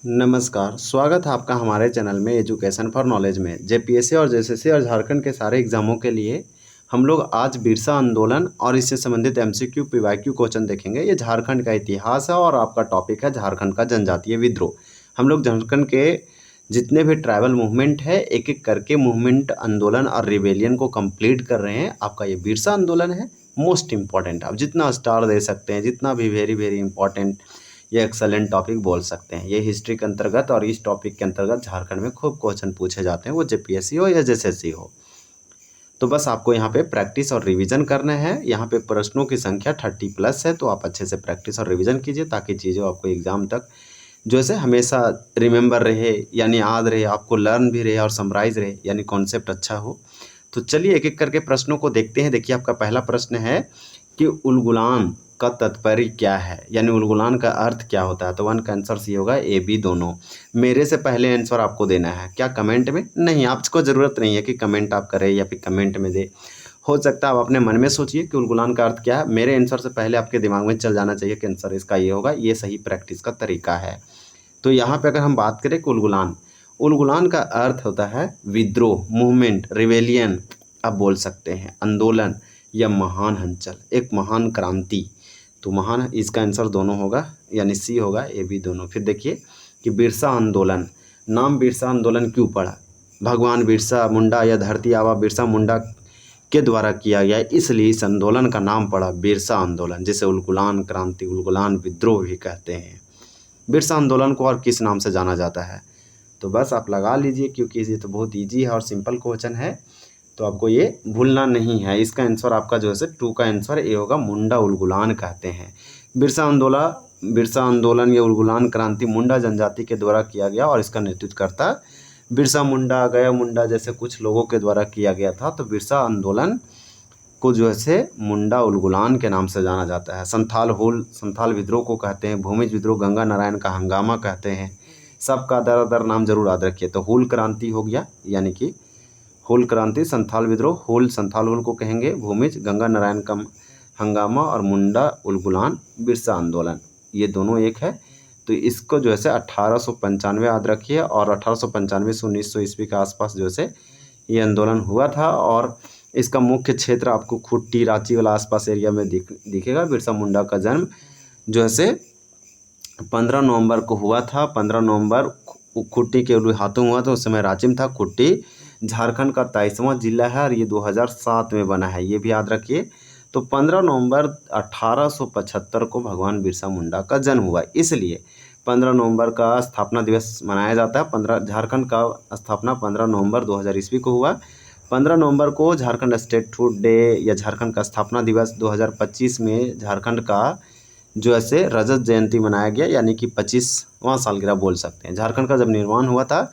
नमस्कार, स्वागत है आपका हमारे चैनल में एजुकेशन फॉर नॉलेज में। जेपीएससी और जेएसएससी और झारखंड के सारे एग्जामों के लिए हम लोग आज बिरसा आंदोलन और इससे संबंधित एमसीक्यू पीवाईक्यू क्वेश्चन देखेंगे। ये झारखंड का इतिहास है और आपका टॉपिक है झारखंड का जनजातीय विद्रोह। हम लोग झारखंड के जितने भी ट्राइबल मूवमेंट है एक एक करके मूवमेंट, आंदोलन और रिवेलियन को कंप्लीट कर रहे हैं। आपका ये बिरसा आंदोलन है मोस्ट इम्पॉर्टेंट। आप जितना स्टार दे सकते हैं, जितना भी वेरी वेरी इंपॉर्टेंट, ये एक्सेलेंट टॉपिक बोल सकते हैं। ये हिस्ट्री के अंतर्गत और इस टॉपिक के अंतर्गत झारखंड में खूब क्वेश्चन पूछे जाते हैं, वो जेपीएससी हो या जेएसएससी हो। तो बस आपको यहाँ पे प्रैक्टिस और रिवीजन करना है। यहाँ पे प्रश्नों की संख्या 30+ है, तो आप अच्छे से प्रैक्टिस और रिवीजन कीजिए ताकि चीज़ें आपको एग्जाम तक जो है हमेशा रिमेंबर रहे, यानी याद रहे, आपको लर्न भी रहे और समराइज रहे, यानी कॉन्सेप्ट अच्छा हो। तो चलिए एक एक करके प्रश्नों को देखते हैं। देखिए आपका पहला प्रश्न है कि उलगुलान का तात्पर्य क्या है, यानी उलगुलान का अर्थ क्या होता है। तो वन का आंसर सी होगा, ए बी दोनों। मेरे से पहले आंसर आपको देना है, क्या कमेंट में नहीं, आपको ज़रूरत नहीं है कि कमेंट आप करें या फिर कमेंट में दे। हो सकता है आप अपने मन में सोचिए कि उलगुलान का अर्थ क्या है। मेरे आंसर से पहले आपके दिमाग में चल जाना चाहिए कि आंसर इसका ये होगा। ये सही प्रैक्टिस का तरीका है। तो यहाँ पे अगर हम बात करें कि उलगुलान, उलगुलान का अर्थ होता है विद्रोह, मूवमेंट, रिवेलियन आप बोल सकते हैं, आंदोलन या महान हलचल, एक महान क्रांति। तो महान, इसका आंसर दोनों होगा, यानी सी होगा, ए बी दोनों। फिर देखिए कि बिरसा आंदोलन, नाम बिरसा आंदोलन क्यों पड़ा। भगवान बिरसा मुंडा या धरती आबा बिरसा मुंडा के द्वारा किया गया, इसलिए इस आंदोलन का नाम पड़ा बिरसा आंदोलन, जिसे उलगुलान क्रांति, उलगुलान विद्रोह भी कहते हैं। बिरसा आंदोलन को और किस नाम से जाना जाता है, तो बस आप लगा लीजिए, क्योंकि ये तो बहुत इजी है और सिंपल क्वेश्चन है, तो आपको ये भूलना नहीं है। इसका आंसर आपका जो है 2 का आंसर ए होगा, मुंडा उलगुलान कहते हैं। बिरसा आंदोलन या उलगुलान क्रांति मुंडा जनजाति के द्वारा किया गया और इसका नेतृत्व करता बिरसा मुंडा, गया मुंडा जैसे कुछ लोगों के द्वारा किया गया था। तो बिरसा आंदोलन को जो है मुंडा उलगुलान के नाम से जाना जाता है। संथाल विद्रोह को कहते हैं, भूमिज विद्रोह गंगा नारायण का हंगामा कहते हैं। सबका दर दर नाम जरूर याद रखिए। तो हुल क्रांति हो गया, यानी कि हुल क्रांति, संथाल विद्रोह, हुल संथाल हुल को कहेंगे, भूमिज गंगा नारायण का हंगामा और मुंडा उलगुलान बिरसा आंदोलन, ये दोनों एक है। तो इसको जो है 1895 याद रखिए, और 1895 से 1900 ईस्वी के आसपास जो है ये आंदोलन हुआ था। और इसका मुख्य क्षेत्र आपको खुट्टी, रांची वाला आसपास एरिया में दिखेगा। बिरसा मुंडा का जन्म जो है 15 नवंबर को हुआ था। 15 नवंबर खुट्टी के हाथों हुआ था। उस समय रांची में था। खुट्टी झारखंड का 23वां जिला है और ये 2007 में बना है, ये भी याद रखिए। तो 15 नवंबर 1875 को भगवान बिरसा मुंडा का जन्म हुआ, इसलिए 15 नवंबर का स्थापना दिवस मनाया जाता है। झारखंड का स्थापना 15 नवंबर 2000 ईस्वी को हुआ। 15 नवंबर को झारखंड स्टेटहुड डे या झारखंड का स्थापना दिवस 2025 में झारखंड का जो है रजत जयंती मनाया गया, यानी कि 25वां सालगिरह बोल सकते हैं। झारखंड का जब निर्माण हुआ था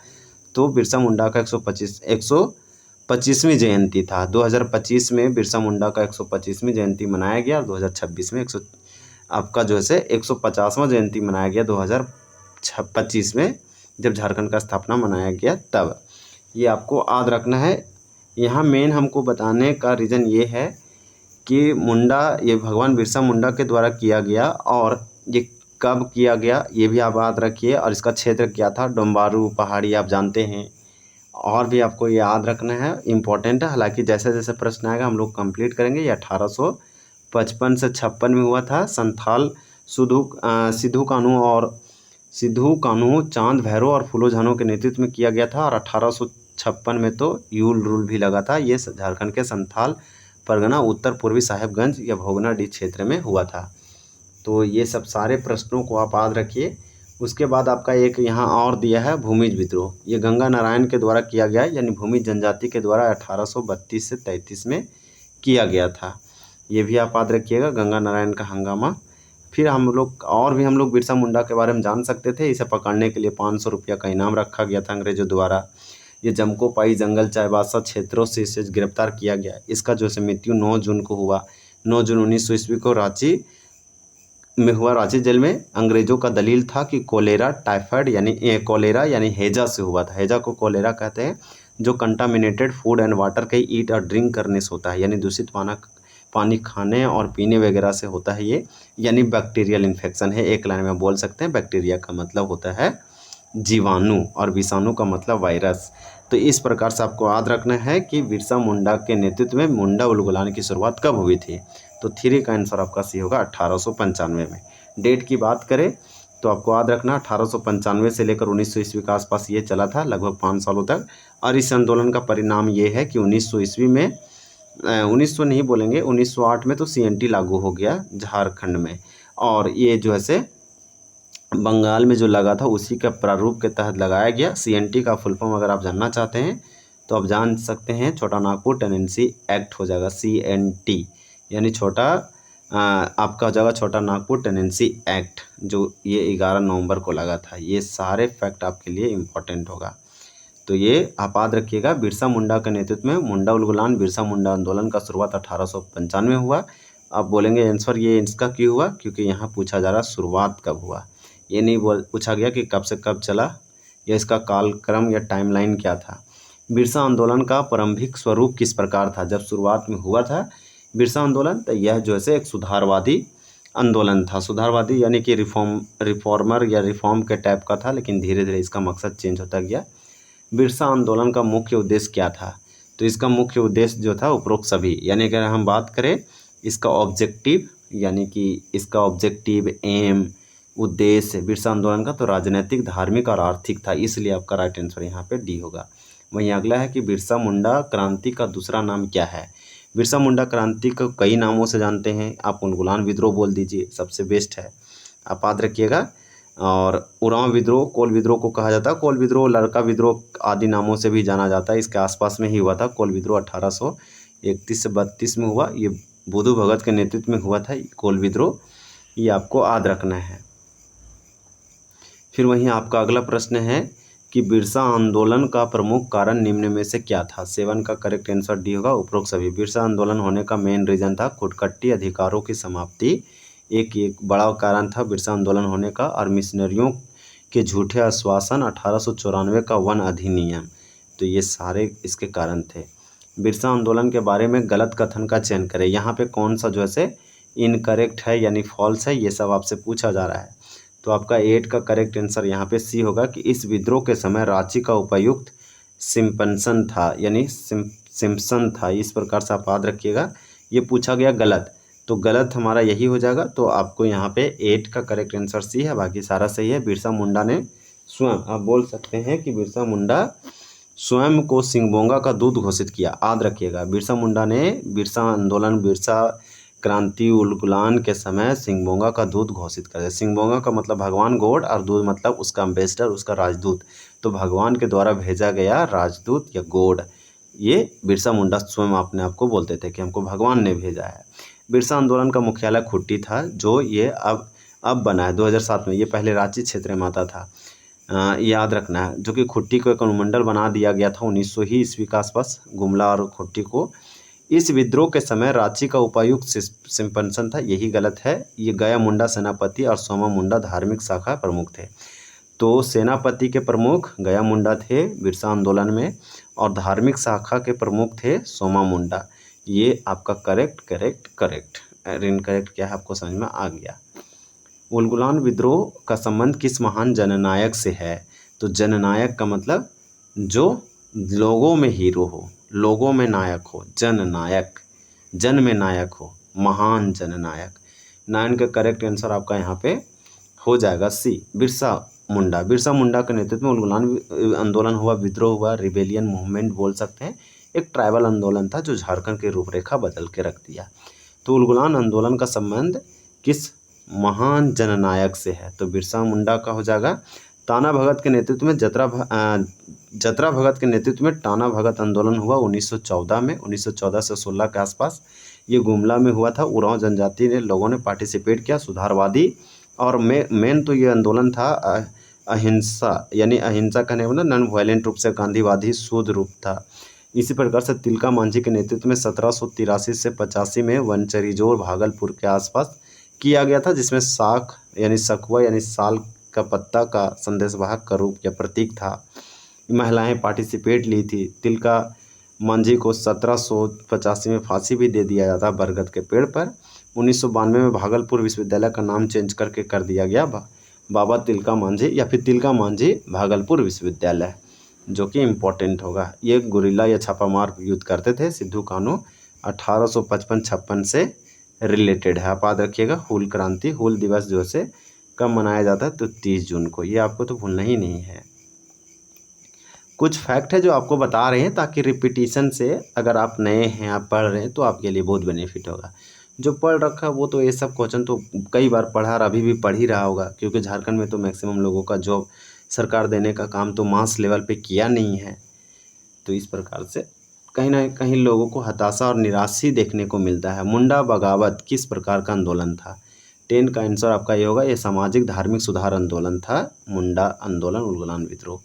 तो बिरसा मुंडा का 125वीं जयंती था। 2025 में बिरसा मुंडा का 125वीं जयंती मनाया गया। 2026 में आपका जो है 150वां जयंती मनाया गया 2025 में, जब झारखंड का स्थापना मनाया गया तब। ये आपको याद रखना है। यहाँ मेन हमको बताने का रीज़न ये है कि मुंडा, ये भगवान बिरसा मुंडा के द्वारा किया गया, और ये कब किया गया ये भी आप याद रखिए। और इसका क्षेत्र क्या था, डोम्बारू पहाड़ी, आप जानते हैं। और भी आपको ये याद रखना है, इम्पोर्टेंट है। हालांकि जैसे जैसे प्रश्न आएगा हम लोग कंप्लीट करेंगे। ये 1855 से 56 में हुआ था। संथाल सिद्धू कान्हू, चांद भैरव और फूलो झानो के नेतृत्व में किया गया था। और 1856 में तो यूल रूल भी लगा था। ये झारखंड के संथाल परगना उत्तर पूर्वी साहेबगंज या भोगनाडीह क्षेत्र में हुआ था। तो ये सब सारे प्रश्नों को आप याद रखिए। उसके बाद आपका एक यहाँ और दिया है भूमिज विद्रोह, ये गंगा नारायण के द्वारा किया गया है, यानी भूमिज जनजाति के द्वारा 1832 से 33 में किया गया था। ये भी आप याद रखिएगा, गंगा नारायण का हंगामा। फिर हम लोग बिरसा मुंडा के बारे में जान सकते थे। इसे पकड़ने के लिए 500 रुपया का इनाम रखा गया था अंग्रेजों द्वारा। ये जमकोपाई जंगल चाईबासा क्षेत्रों से इसे गिरफ्तार किया गया। इसका जो है मृत्यु 9 जून को हुआ। 9 जून 1900 ईस्वी को रांची में हुआ। रांची जेल में अंग्रेजों का दलील था कि कोलेरा, टाइफाइड यानी हैजा से हुआ था। हैजा को कोलेरा कहते हैं, जो कंटामिनेटेड फूड एंड वाटर के ईट और ड्रिंक करने से होता है, यानी दूषित पानी खाने और पीने वगैरह से होता है ये, यानी बैक्टीरियल इन्फेक्शन है। एक लाइन में बोल सकते हैं, बैक्टीरिया का मतलब होता है जीवाणु और विषाणु का मतलब वायरस। तो इस प्रकार से आपको याद रखना है कि बिरसा मुंडा के नेतृत्व में मुंडा उलगुलान की शुरुआत कब हुई थी। तो 3 का आंसर आपका सी होगा 1895 में। डेट की बात करें तो आपको याद रखना 1895 से लेकर 1900 ईस्वी के आसपास ये चला था, लगभग 5 सालों तक। और इस आंदोलन का परिणाम ये है कि 1900 ईस्वी में 1900 नहीं बोलेंगे, 1908 में तो CNT लागू हो गया झारखंड में। और ये जो है से बंगाल में जो लगा था उसी का प्रारूप के तहत लगाया गया। CNT का फुल फॉर्म अगर आप जानना चाहते हैं तो आप जान सकते हैं, छोटा नागपुर टेनेंसी एक्ट हो जाएगा CNT, यानी आपका हो जाएगा छोटा नागपुर टेनेंसी एक्ट, जो ये 11 नवंबर को लगा था। ये सारे फैक्ट आपके लिए इम्पोर्टेंट होगा। तो ये आप याद रखिएगा, बिरसा मुंडा के नेतृत्व में मुंडा उलगुलान बिरसा मुंडा आंदोलन का शुरुआत 1895 हुआ। आप बोलेंगे आंसर ये इसका क्यों हुआ, क्योंकि यहाँ पूछा जा रहा शुरुआत कब हुआ, ये नहीं पूछा गया कि कब से कब चला या इसका कालक्रम या टाइमलाइन क्या था। बिरसा आंदोलन का प्रारंभिक स्वरूप किस प्रकार था। जब शुरुआत में हुआ था बिरसा आंदोलन तो यह जो है एक सुधारवादी आंदोलन था। सुधारवादी यानी कि रिफॉर्मर या रिफॉर्म के टाइप का था, लेकिन धीरे धीरे इसका मकसद चेंज होता गया। बिरसा आंदोलन का मुख्य उद्देश्य क्या था। तो इसका मुख्य उद्देश्य जो था उपरोक्त सभी, यानी अगर हम बात करें इसका ऑब्जेक्टिव, यानी कि इसका ऑब्जेक्टिव एम उद्देश्य बिरसा आंदोलन का तो राजनीतिक, धार्मिक और आर्थिक था, इसलिए आपका राइट आंसर यहाँ पे डी होगा। वहीं अगला है कि बिरसा मुंडा क्रांति का दूसरा नाम क्या है। बिरसा मुंडा क्रांति को कई नामों से जानते हैं, आप उलगुलान विद्रोह बोल दीजिए, सबसे बेस्ट है, आप याद रखिएगा। और उरांव विद्रोह, कोल विद्रोह को कहा जाता है, कोल विद्रोह, लड़का विद्रोह आदि नामों से भी जाना जाता है। इसके आसपास में ही हुआ था कोल विद्रोह, 1831 से 32 में हुआ। ये बुधु भगत के नेतृत्व में हुआ था कोल विद्रोह, ये आपको याद रखना है। फिर वहीं आपका अगला प्रश्न है कि बिरसा आंदोलन का प्रमुख कारण निम्न में से क्या था। 7 का करेक्ट आंसर डी होगा, उपरोक्त सभी। बिरसा आंदोलन होने का मेन रीजन था खुदकट्टी अधिकारों की समाप्ति, एक बड़ा कारण था बिरसा आंदोलन होने का। और मिशनरियों के झूठे आश्वासन, 1894 का वन अधिनियम, तो ये सारे इसके कारण थे। बिरसा आंदोलन के बारे में गलत कथन का चयन करें। यहाँ पे कौन सा जो है इनकरेक्ट है यानी फॉल्स है, ये सब आपसे पूछा जा रहा है। तो आपका 8 का करेक्ट आंसर यहाँ पे सी होगा कि इस विद्रोह के समय रांची का उपायुक्त सिम्पसन था, यानी सिम्पसन था। इस प्रकार से आप याद रखिएगा, ये पूछा गया गलत, तो गलत हमारा यही हो जाएगा। तो आपको यहाँ पे 8 का करेक्ट आंसर सी है, बाकी सारा सही है। बिरसा मुंडा ने स्वयं, आप बोल सकते हैं कि बिरसा मुंडा स्वयं को सिंगबोंगा का दूत घोषित किया, याद रखिएगा। बिरसा मुंडा ने बिरसा आंदोलन, बिरसा क्रांति उलगुलान के समय सिंगबोंगा का दूत घोषित कर दिया। सिंगबोंगा का मतलब भगवान गॉड और दूत मतलब उसका एम्बेसडर, उसका राजदूत। तो भगवान के द्वारा भेजा गया राजदूत या गॉड, ये बिरसा मुंडा स्वयं अपने आप को बोलते थे कि हमको भगवान ने भेजा है। बिरसा आंदोलन का मुख्यालय खुट्टी था, जो ये अब बना है 2007 में। ये पहले रांची क्षेत्र में आता था, याद रखना है, जो कि खुट्टी को एक अनुमंडल बना दिया गया था 1900 ही ईस्वी के आसपास, गुमला और खुट्टी को। इस विद्रोह के समय रांची का उपायुक्त सिम्पसन था, यही गलत है। ये गया मुंडा सेनापति और सोमा मुंडा धार्मिक शाखा प्रमुख थे। तो सेनापति के प्रमुख गया मुंडा थे बिरसा आंदोलन में, और धार्मिक शाखा के प्रमुख थे सोमा मुंडा। ये आपका करेक्ट इनकरेक्ट क्या है आपको समझ में आ गया। उलगुलान विद्रोह का संबंध किस महान जननायक से है। तो जननायक का मतलब जो लोगों में हीरो हो, लोगों में नायक हो, जननायक, जन में नायक हो, महान जननायक। 9 का करेक्ट आंसर आपका यहाँ पे हो जाएगा सी, बिरसा मुंडा। बिरसा मुंडा के नेतृत्व में उलगुलान आंदोलन हुआ, विद्रोह हुआ, रिबेलियन मूवमेंट बोल सकते हैं। एक ट्राइबल आंदोलन था जो झारखंड की रूपरेखा बदल के रख दिया। तो उलगुलान आंदोलन का संबंध किस महान जननायक से है। तो बिरसा मुंडा का हो जाएगा। ताना भगत के नेतृत्व में जतरा भगत के नेतृत्व में टाना भगत आंदोलन हुआ 1914 में, 1914 से 16 के आसपास। ये गुमला में हुआ था। उरांव जनजाति ने लोगों ने पार्टिसिपेट किया, सुधारवादी। और मेन तो ये आंदोलन था अहिंसा, यानी अहिंसा का मतलब नॉन वायलेंट रूप से, गांधीवादी शुद्ध रूप था। इसी प्रकार से तिलका मांझी के नेतृत्व में 1783 से 85 में वनचरीजोर भागलपुर के आसपास किया गया था, जिसमें साख यानी सखुआ यानी साल का पत्ता का संदेशवाहक का रूप या प्रतीक था। महिलाएं पार्टिसिपेट ली थी। तिलका मांझी को 1785 में फांसी भी दे दिया जाता बरगद के पेड़ पर। 1992 में भागलपुर विश्वविद्यालय का नाम चेंज करके कर दिया गया बाबा तिलका मांझी या फिर तिलका मांझी भागलपुर विश्वविद्यालय, जो कि इम्पोर्टेंट होगा। ये गुरिल्ला या छापामार युद्ध करते थे। सिद्धू कान्हू 1855-56 से रिलेटेड है, आप याद रखिएगा। हूल क्रांति, हूल दिवस जो से कब मनाया जाता है, तो 30 जून को। ये आपको तो भूलना ही नहीं है। कुछ फैक्ट है जो आपको बता रहे हैं ताकि रिपीटिशन से, अगर आप नए हैं, आप पढ़ रहे हैं, तो आपके लिए बहुत बेनिफिट होगा। जो पढ़ रखा वो तो ये सब क्वेश्चन तो कई बार पढ़ा और अभी भी पढ़ ही रहा होगा, क्योंकि झारखंड में तो मैक्सिमम लोगों का जॉब सरकार देने का काम तो मास लेवल पे किया नहीं है। तो इस प्रकार से कहीं ना कहीं लोगों को हताशा और निराश देखने को मिलता है। मुंडा बगावत किस प्रकार का आंदोलन था? 10 का आंसर आपका ये होगा, ये सामाजिक धार्मिक सुधार आंदोलन था, मुंडा आंदोलन, उलगुलान विद्रोह।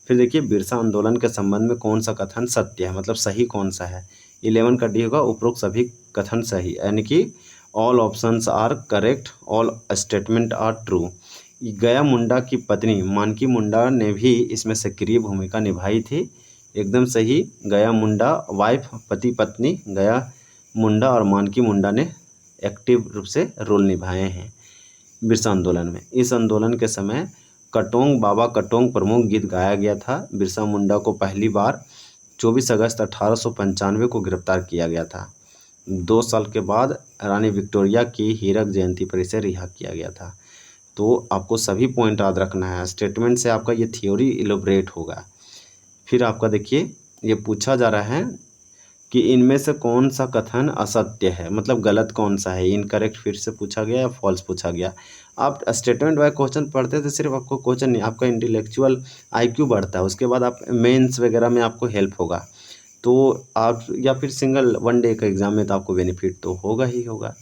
फिर देखिए, बिरसा आंदोलन के संबंध में कौन सा कथन सत्य है, मतलब सही कौन सा है? 11 का डी होगा, उपरोक्त सभी कथन सही, यानी कि all options are correct, all statement are true. गया मुंडा की पत्नी मानकी मुंडा ने भी इसमें सक्रिय भूमिका निभाई थी, एकदम सही। गया मुंडा वाइफ, पति पत्नी गया मुंडा और मानकी मुंडा ने एक्टिव रूप से रोल निभाए हैं बिरसा आंदोलन में। इस आंदोलन के समय कटोंग, बाबा कटोंग प्रमुख गीत गाया गया था। बिरसा मुंडा को पहली बार 24 अगस्त 1895 को गिरफ्तार किया गया था। 2 साल के बाद रानी विक्टोरिया की हीरक जयंती पर इसे रिहा किया गया था। तो आपको सभी पॉइंट याद रखना है, स्टेटमेंट से आपका ये थ्योरी इलोबरेट होगा। फिर आपका देखिए, ये पूछा जा रहा है कि इनमें से कौन सा कथन असत्य है, मतलब गलत कौन सा है, इनकरेक्ट फिर से पूछा गया या फॉल्स पूछा गया। आप स्टेटमेंट वाइज क्वेश्चन पढ़ते हैं तो सिर्फ आपको क्वेश्चन नहीं, आपका इंटेलेक्चुअल आईक्यू बढ़ता है, उसके बाद आप मेंस वगैरह में आपको हेल्प होगा। तो आप या फिर सिंगल वन डे का एग्जाम में तो आपको बेनिफिट तो होगा ही होगा।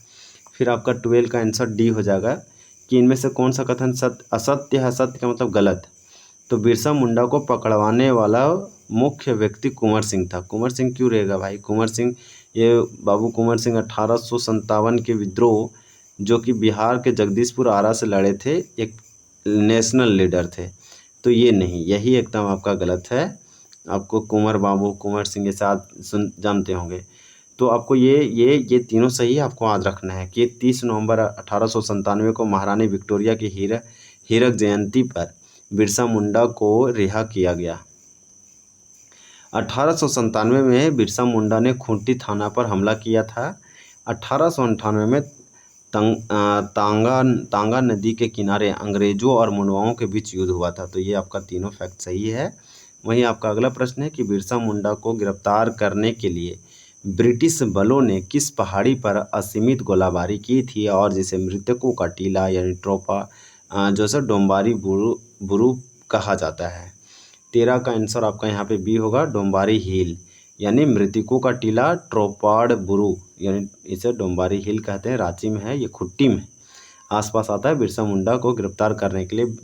फिर आपका 12 का आंसर डी हो जाएगा कि इनमें से कौन सा कथन असत्य है। असत्य का मतलब गलत। तो बिरसा मुंडा को पकड़वाने वाला मुख्य व्यक्ति कुंवर सिंह था। कुंवर सिंह क्यों रहेगा भाई? कुंवर सिंह, ये बाबू कुंवर सिंह 1857 के विद्रोह, जो कि बिहार के जगदीशपुर आरा से लड़े थे, एक नेशनल लीडर थे। तो ये नहीं, यही एकदम आपका गलत है। आपको कुंवर बाबू, कुंवर सिंह के साथ जानते होंगे। तो आपको ये तीनों सही आपको याद रखना है कि 30 नवंबर 1897 को महारानी विक्टोरिया की हीरक जयंती पर बिरसा मुंडा को रिहा किया गया। 1897 में बिरसा मुंडा ने खूंटी थाना पर हमला किया था। 1898 में तांगा नदी के किनारे अंग्रेजों और मुंडवाओं के बीच युद्ध हुआ था। तो ये आपका तीनों फैक्ट सही है। वहीं आपका अगला प्रश्न है कि बिरसा मुंडा को गिरफ्तार करने के लिए ब्रिटिश बलों ने किस पहाड़ी पर असीमित गोलाबारी की थी, और जिसे मृतकों का टीला यानी ट्रोपा जो सर डोम्बारी बुरू कहा जाता है। 13 का आंसर आपका यहाँ पे बी होगा, डोम्बारी हिल, यानी मृतकों का टीला ट्रोपाड बुरू, यानी इसे डोम्बारी हिल कहते हैं। रांची में है, ये खुट्टी में आसपास आता है। बिरसा मुंडा को गिरफ्तार करने के लिए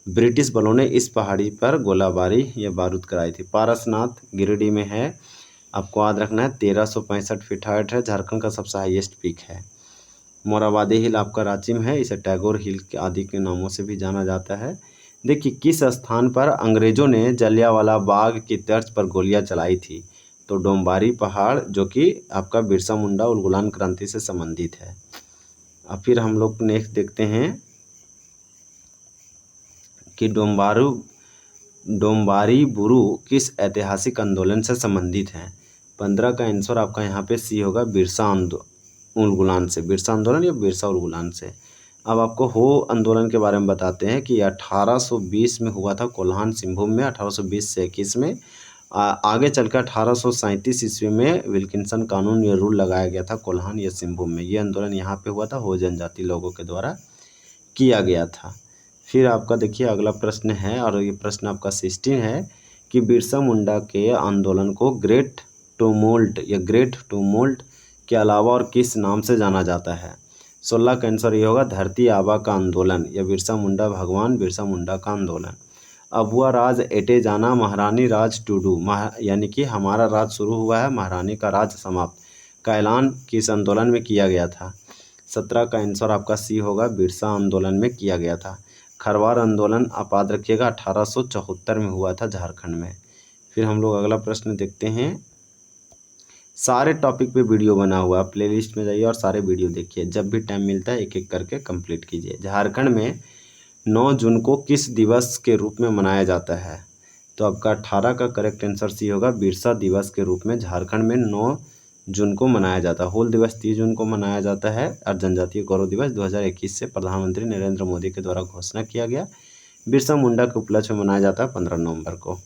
ब्रिटिश बलों ने इस पहाड़ी पर गोलाबारी या बारूद कराई थी। पारसनाथ गिरिडीह में है, आपको याद रखना है। 1365 फीट हाइट है, झारखंड का सबसे हाईएस्ट पीक है। मोराबादी हिल आपका रांची में है, इसे टैगोर हिल आदि के नामों से भी जाना जाता है। देखिए, किस स्थान पर अंग्रेजों ने जलियांवाला बाग की तर्ज पर गोलियां चलाई थी? तो डोम्बारी पहाड़, जो कि आपका बिरसा मुंडा उलगुलान क्रांति से संबंधित है। अब फिर हम लोग नेक्स्ट देखते हैं कि डोम्बारी बुरू किस ऐतिहासिक आंदोलन से संबंधित है? 15 का आंसर आपका यहाँ पे सी होगा, बिरसा उलगुलान से। बिरसा आंदोलन या बिरसा उलगुलान से। अब आपको हो आंदोलन के बारे में बताते हैं कि 1820 में हुआ था कोल्हान सिंहभूम में, 1820 से 21 में। आगे चलकर 1837 ईस्वी में विल्किंसन कानून या रूल लगाया गया था कोल्हान या सिंहभूम में। ये आंदोलन यहाँ पे हुआ था, हो जनजाति लोगों के द्वारा किया गया था। फिर आपका देखिए अगला प्रश्न है, और ये प्रश्न आपका 16 है कि बिरसा मुंडा के आंदोलन को ग्रेट टूमोल्ट के अलावा और किस नाम से जाना जाता है? 16 का आंसर ये होगा, धरती आबा का आंदोलन या बिरसा मुंडा भगवान बिरसा मुंडा का आंदोलन। अबुआ राज एटे जाना महारानी राज टूडू, यानी कि हमारा राज शुरू हुआ है, महारानी का राज समाप्त, का ऐलान किस आंदोलन में किया गया था? 17 का आंसर आपका सी होगा, बिरसा आंदोलन में किया गया था। खरवार आंदोलन आप याद रखिएगा 1874 में हुआ था झारखंड में। फिर हम लोग अगला प्रश्न देखते हैं। सारे टॉपिक पे वीडियो बना हुआ है, प्लेलिस्ट में जाइए और सारे वीडियो देखिए। जब भी टाइम मिलता है एक एक करके कंप्लीट कीजिए। झारखंड में 9 जून को किस दिवस के रूप में मनाया जाता है? तो आपका 18 का करेक्ट आंसर सी होगा, बिरसा दिवस के रूप में झारखंड में 9 जून को मनाया जाता है। हूल दिवस 30 जून को मनाया जाता है और जनजातीय गौरव दिवस 2021 से प्रधानमंत्री नरेंद्र मोदी के द्वारा घोषणा किया गया। बिरसा मुंडा के उपलक्ष्य में मनाया जाता है 15 नवंबर को।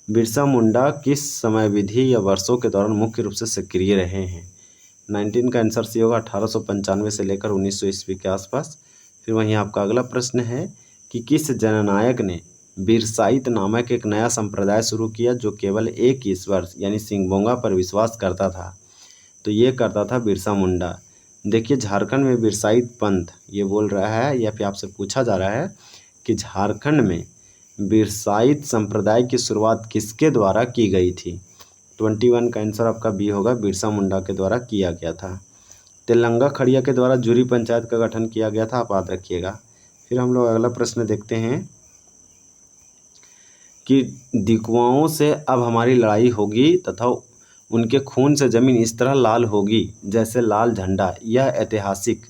बिरसा मुंडा किस समय विधि या वर्षों के दौरान मुख्य रूप से सक्रिय रहे हैं? 19 का आंसर सी होगा, 1895 से लेकर 1900 ईस्वी के आसपास। फिर वहीं आपका अगला प्रश्न है कि किस जननायक ने बिरसाइत नामक एक नया संप्रदाय शुरू किया जो केवल एक ईश्वर यानी सिंगबोंगा पर विश्वास करता था? तो ये करता था बिरसा मुंडा। देखिए, झारखंड में बिरसाइत पंथ ये बोल रहा है या फिर आपसे पूछा जा रहा है कि झारखंड में बिरसाइत संप्रदाय की शुरुआत किसके द्वारा की गई थी? 21 का आंसर आपका बी होगा, बिरसा मुंडा के द्वारा किया गया था। तेलंगा खड़िया के द्वारा जूरी पंचायत का गठन किया गया था, आप याद रखिएगा। फिर हम लोग अगला प्रश्न देखते हैं कि दिकवाओं से अब हमारी लड़ाई होगी तथा उनके खून से जमीन इस तरह लाल होगी जैसे लाल झंडा, यह ऐतिहासिक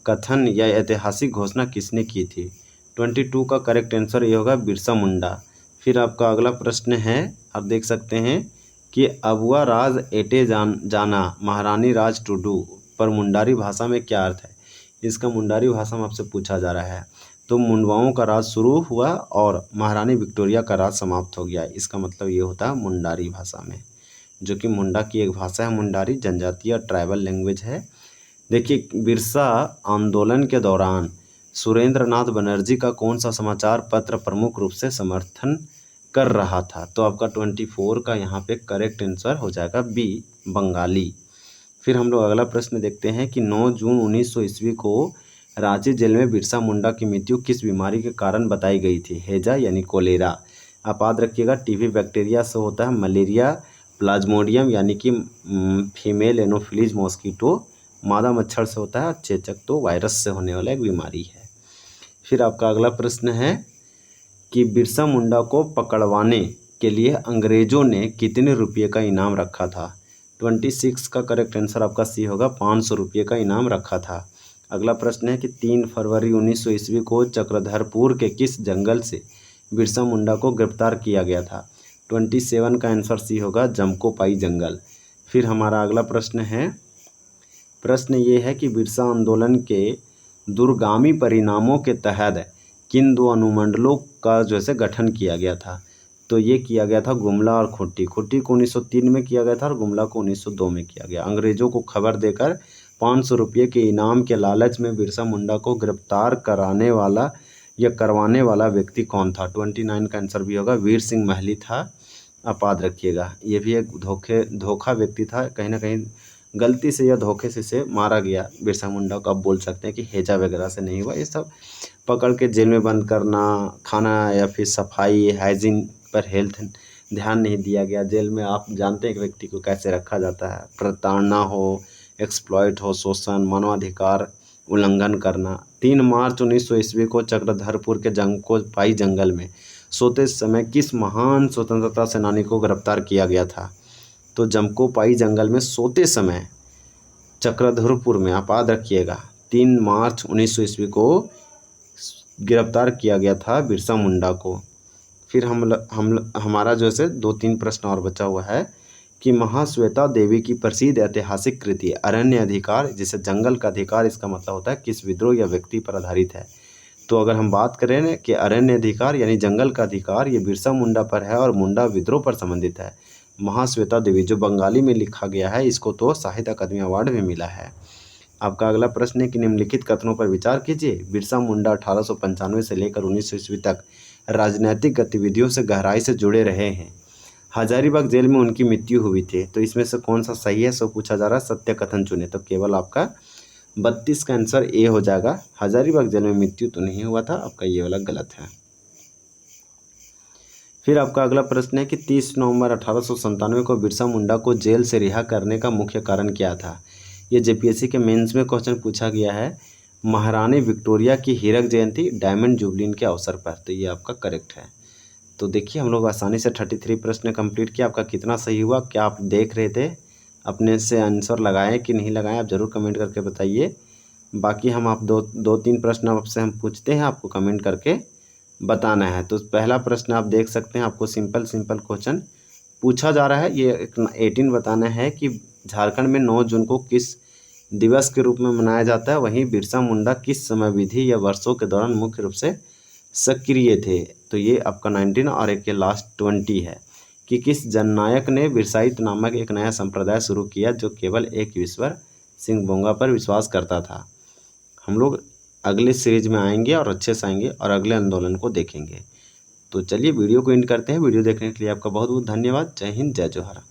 कथन या ऐतिहासिक घोषणा किसने की थी? 22 का करेक्ट आंसर ये होगा, बिरसा मुंडा। फिर आपका अगला प्रश्न है, आप देख सकते हैं कि अबुआ राज एटे जाना महारानी राज टुडू पर मुंडारी भाषा में क्या अर्थ है? इसका मुंडारी भाषा में आपसे पूछा जा रहा है। तो मुंडवाओं का राज शुरू हुआ और महारानी विक्टोरिया का राज समाप्त हो गया, इसका मतलब ये होता है मुंडारी भाषा में, जो कि मुंडा की एक भाषा है। मुंडारी जनजातीय ट्राइबल लैंग्वेज है। देखिए, बिरसा आंदोलन के दौरान सुरेंद्र नाथ बनर्जी का कौन सा समाचार पत्र प्रमुख रूप से समर्थन कर रहा था? तो आपका 24 का यहाँ पे करेक्ट आंसर हो जाएगा बी, बंगाली। फिर हम लोग अगला प्रश्न देखते हैं कि 9 जून 1900 ईस्वी को रांची जेल में बिरसा मुंडा की मृत्यु किस बीमारी के कारण बताई गई थी? हैजा यानी कोलेरा। आप याद रखिएगा, टीबी बैक्टीरिया से होता है, मलेरिया प्लाज्मोडियम यानी कि फीमेल एनोफिलीज मॉस्किटो मादा मच्छर से होता है, चेचक तो वायरस से होने वाला एक बीमारी है। फिर आपका अगला प्रश्न है कि बिरसा मुंडा को पकड़वाने के लिए अंग्रेजों ने कितने रुपये का इनाम रखा था? 26 का करेक्ट आंसर आपका सी होगा, 500 रुपये का इनाम रखा था। अगला प्रश्न है कि 3 फरवरी 1900 ईस्वी को चक्रधरपुर के किस जंगल से बिरसा मुंडा को गिरफ्तार किया गया था? 27 का आंसर सी होगा, जमकोपाई जंगल। फिर हमारा अगला प्रश्न है, प्रश्न ये है कि बिरसा आंदोलन के दूरगामी परिणामों के तहत किन 2 अनुमंडलों का जैसे गठन किया गया था? तो ये किया गया था गुमला और खूंटी। खूंटी को 1903 में किया गया था और गुमला को 1902 में किया गया। अंग्रेजों को खबर देकर 500 रुपये के इनाम के लालच में बिरसा मुंडा को गिरफ्तार कराने वाला या करवाने वाला व्यक्ति कौन था? 29 का आंसर भी होगा, वीर सिंह महली था। आप याद रखिएगा, ये भी एक धोखा व्यक्ति था, कहीं ना कहीं गलती से या धोखे से मारा गया बिरसा मुंडा को। आप बोल सकते हैं कि हैजा वगैरह से नहीं हुआ, ये सब पकड़ के जेल में बंद करना, खाना या फिर सफाई हाइजीन पर हेल्थ ध्यान नहीं दिया गया। जेल में आप जानते हैं एक व्यक्ति को कैसे रखा जाता है, प्रताड़ना हो, एक्सप्लॉइट हो, शोषण, मानवाधिकार उल्लंघन करना। 3 मार्च 1900 ईस्वी को चक्रधरपुर के जंकोपाई जंगल में सोते समय किस महान स्वतंत्रता सेनानी को गिरफ्तार किया गया था? तो जमकोपाई जंगल में सोते समय चक्रधरपुर में, आप याद रखिएगा, 3 मार्च 1900 ईस्वी को गिरफ्तार किया गया था बिरसा मुंडा को। फिर हमारा जो है 2-3 प्रश्न और बचा हुआ है कि महाश्वेता देवी की प्रसिद्ध ऐतिहासिक कृति अरण्य अधिकार, जिसे जंगल का अधिकार इसका मतलब होता है, किस विद्रोह या व्यक्ति पर आधारित है? तो अगर हम बात करें ना कि अरण्य अधिकार यानी जंगल का अधिकार, ये बिरसा मुंडा पर है और मुंडा विद्रोह पर संबंधित है। महाश्वेता देवी जो बंगाली में लिखा गया है, इसको तो साहित्य अकादमी अवार्ड भी मिला है। आपका अगला प्रश्न है कि निम्नलिखित कथनों पर विचार कीजिए। बिरसा मुंडा 1895 से लेकर 1900 ईस्वी तक राजनीतिक गतिविधियों से गहराई से जुड़े रहे हैं। हजारीबाग जेल में उनकी मृत्यु हुई थी, तो इसमें से कौन सा सही है? सो पूछा जा रहा है, सत्य कथन चुने। तो केवल आपका 32 का आंसर ए हो जाएगा, हजारीबाग जेल में मृत्यु तो नहीं हुआ था, आपका ये वाला गलत है। फिर आपका अगला प्रश्न है कि 30 नवंबर 1897 को बिरसा मुंडा को जेल से रिहा करने का मुख्य कारण क्या था? ये जेपीएससी के मेंस में क्वेश्चन पूछा गया है। महारानी विक्टोरिया की हीरक जयंती डायमंड जुबली के अवसर पर, तो ये आपका करेक्ट है। तो देखिए, हम लोग आसानी से 33 प्रश्न कंप्लीट किया। आपका कितना सही हुआ, क्या आप देख रहे थे, अपने से आंसर लगाएं कि नहीं लगाएं, आप ज़रूर कमेंट करके बताइए। बाकी हम आप दो तीन प्रश्न आपसे हम पूछते हैं, आपको कमेंट करके बताना है। तो पहला प्रश्न आप देख सकते हैं, आपको सिंपल क्वेश्चन पूछा जा रहा है। ये 18 बताना है कि झारखंड में 9 जून को किस दिवस के रूप में मनाया जाता है। वहीं बिरसा मुंडा किस समय विधि या वर्षों के दौरान मुख्य रूप से सक्रिय थे। तो ये आपका 19 और एक के लास्ट 20 है कि किस जननायक ने बिरसाइत नामक एक नया संप्रदाय शुरू किया जो केवल एक ईश्वर सिंह बोंगा पर विश्वास करता था। हम लोग अगले सीरीज में आएंगे और अच्छे से आएंगे और अगले आंदोलन को देखेंगे। तो चलिए वीडियो को एंड करते हैं। वीडियो देखने के लिए आपका बहुत बहुत धन्यवाद। जय हिंद, जय जोहार।